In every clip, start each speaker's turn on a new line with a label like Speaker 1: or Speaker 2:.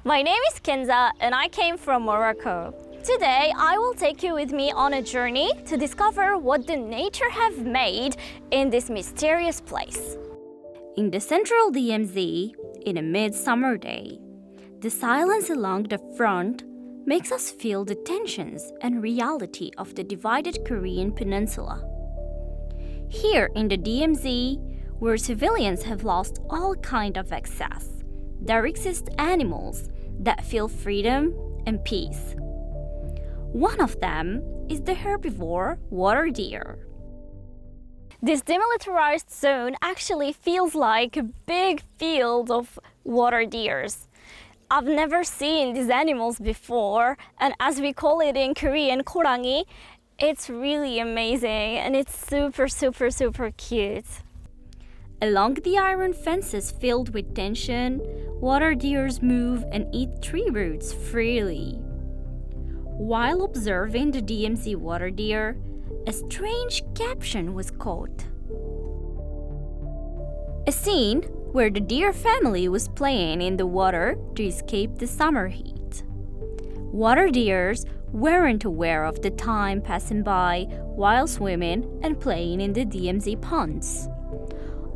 Speaker 1: My name is Kenza and I came from Morocco. Today, I will take you with me on a journey to discover what the nature have made in this mysterious place. In the central DMZ, in a midsummer day, the silence along the front makes us feel the tensions and reality of the divided Korean peninsula. Here in the DMZ, where civilians have lost all kind of access, there exist animals that feel freedom and peace. One of them is the herbivore water deer. This demilitarized zone actually feels like a big field of water deers. I've never seen these animals before, and as we call it in Korean, 고랑이, it's really amazing and it's super cute. Along the iron fences filled with tension, water deers move and eat tree roots freely. While observing the D.M.Z. water deer, a strange caption was caught. A scene where the deer family was playing in the water to escape the summer heat. Water deers weren't aware of the time passing by while swimming and playing in the D.M.Z. ponds.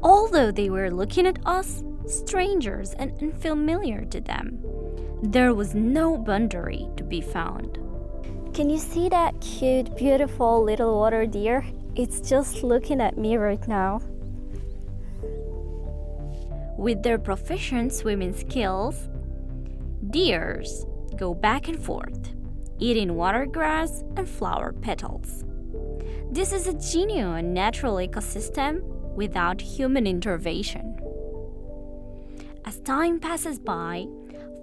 Speaker 1: Although they were looking at us, strangers and unfamiliar to them, there was no boundary to be found. Can you see that cute, beautiful little water deer? It's just looking at me right now. With their proficient swimming skills, deers go back and forth, eating water grass and flower petals. This is a genuine natural ecosystem without human intervention. As time passes by,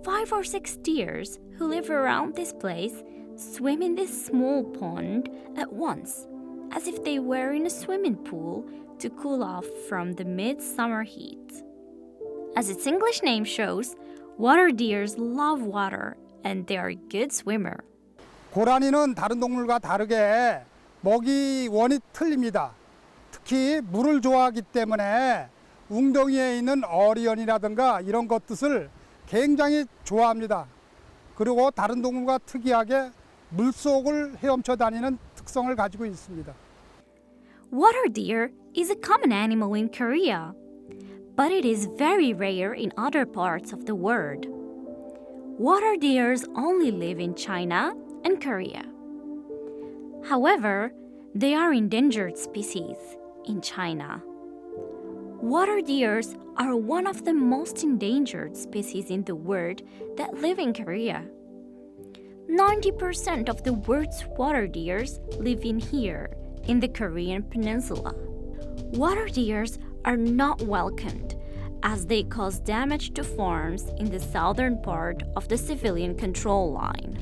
Speaker 1: 5 or 6 deers who live around this place swim in this small pond at once, as if they were in a swimming pool to cool off from the midsummer heat. As its English name shows, water deers love water and they are a good swimmer.
Speaker 2: 고라니는 다른 동물과 다르게 먹이 원이 틀립니다. 특히 물을 좋아하기 때문에 웅덩이에 있는 어리언이라든가 이런 것들을 굉장히 좋아합니다. 그리고 다른 동물과 특이하게 물속을 헤엄쳐 다니는 특성을 가지고 있습니다.
Speaker 1: Water deer is a common animal in Korea, but it is very rare in other parts of the world. Water deers only live in China and Korea. However, they are endangered species in China. Water deers are one of the most endangered species in the world that live in Korea. 90% of the world's water deers live in here, in the Korean peninsula. Water deers are not welcomed as they cause damage to farms in the southern part of the civilian control line.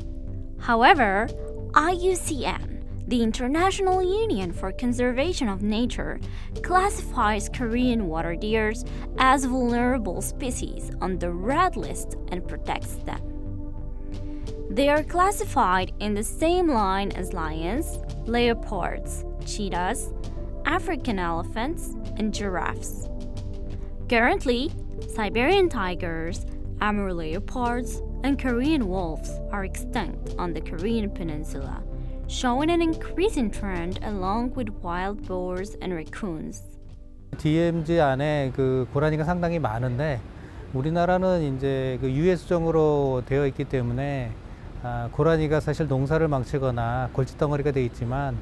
Speaker 1: However, IUCN, the International Union for Conservation of Nature, classifies Korean water deers as vulnerable species on the red list and protects them. They are classified in the same line as lions, leopards, cheetahs, African elephants, and giraffes. Currently, Siberian tigers, Amur leopards, and Korean wolves are extinct on the Korean peninsula, showing an increasing trend along with wild boars and raccoons.
Speaker 3: D.M.Z. 안에 그 고라니가 상당히 많은데 우리나라는 이제 그 유해 수종으로 되어 있기 때문에 고라니가 사실 농사를 망치거나 골칫덩어리가 되어 있지만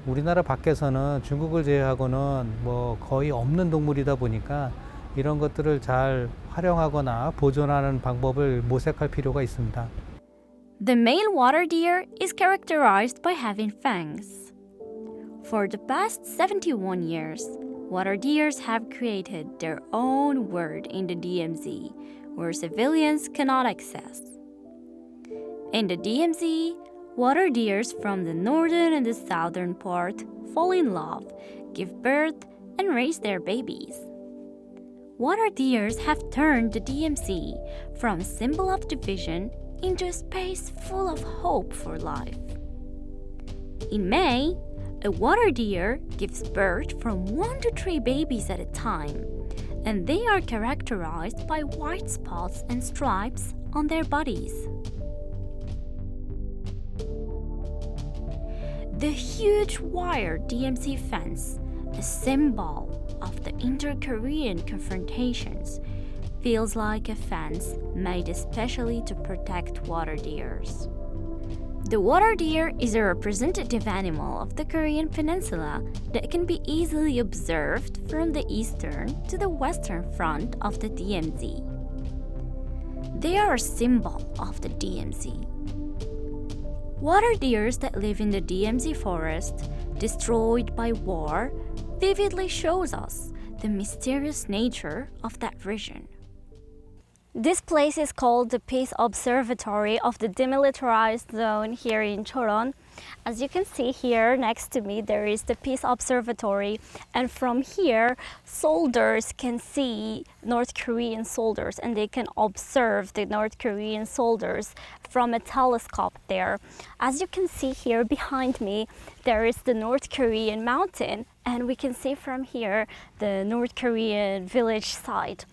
Speaker 3: 우리나라 밖에서는 중국을 제외하고는 뭐 거의 없는 동물이다 보니까 이런 것들을 잘 활용하거나 보존하는 방법을 모색할 필요가 있습니다.
Speaker 1: The male water deer is characterized by having fangs. For the past 71 years, water deers have created their own world in the DMZ, where civilians cannot access. In the DMZ, water deers from the northern and the southern part fall in love, give birth, and raise their babies. Water deers have turned the DMZ from a symbol of division into a space full of hope for life. In May, a water deer gives birth from 1 to 3 babies at a time, and they are characterized by white spots and stripes on their bodies. The huge wire D.M.Z. fence, a symbol of the inter-Korean confrontations, feels like a fence made especially to protect water deers. The water deer is a representative animal of the Korean peninsula that can be easily observed from the eastern to the western front of the D.M.Z. They are a symbol of the D.M.Z. Water deers that live in the D.M.Z. forest, destroyed by war, vividly shows us the mysterious nature of that region. This place is called the Peace Observatory of the Demilitarized Zone here in Choron. As you can see here next to me, there is the Peace Observatory, and from here, soldiers can see North Korean soldiers and they can observe the North Korean soldiers from a telescope there. As you can see here behind me, there is the North Korean mountain, and we can see from here the North Korean village side.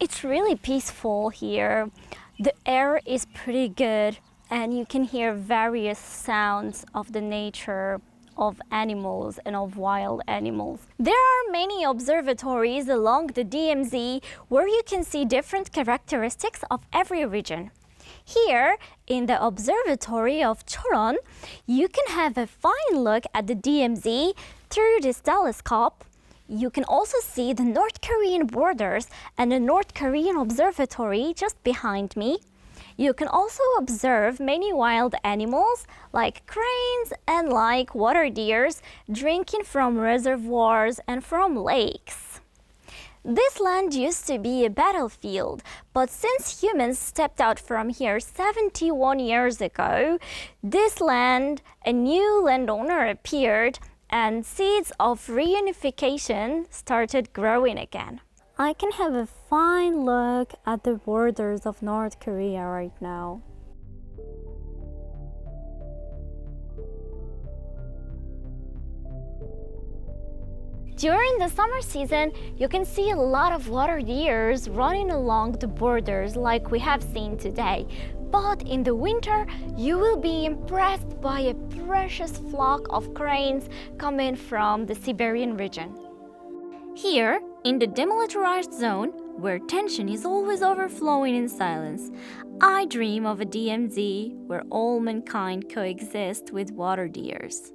Speaker 1: It's really peaceful here. The air is pretty good, and you can hear various sounds of the nature, of animals and of wild animals. There are many observatories along the D.M.Z. where you can see different characteristics of every region. Here, in the observatory of Choron, you can have a fine look at the D.M.Z. through this telescope. You can also see the North Korean borders and the North Korean observatory just behind me. You can also observe many wild animals like cranes and like water deers drinking from reservoirs and from lakes. This land used to be a battlefield, but since humans stepped out from here 71 years ago, this land, a new landowner appeared, and seeds of reunification started growing again. I can have a fine look at the borders of North Korea right now. During the summer season, you can see a lot of water deers running along the borders like we have seen today. But in the winter, you will be impressed by a precious flock of cranes coming from the Siberian region. Here, in the demilitarized zone, where tension is always overflowing in silence, I dream of a D.M.Z. where all mankind coexist with water deers.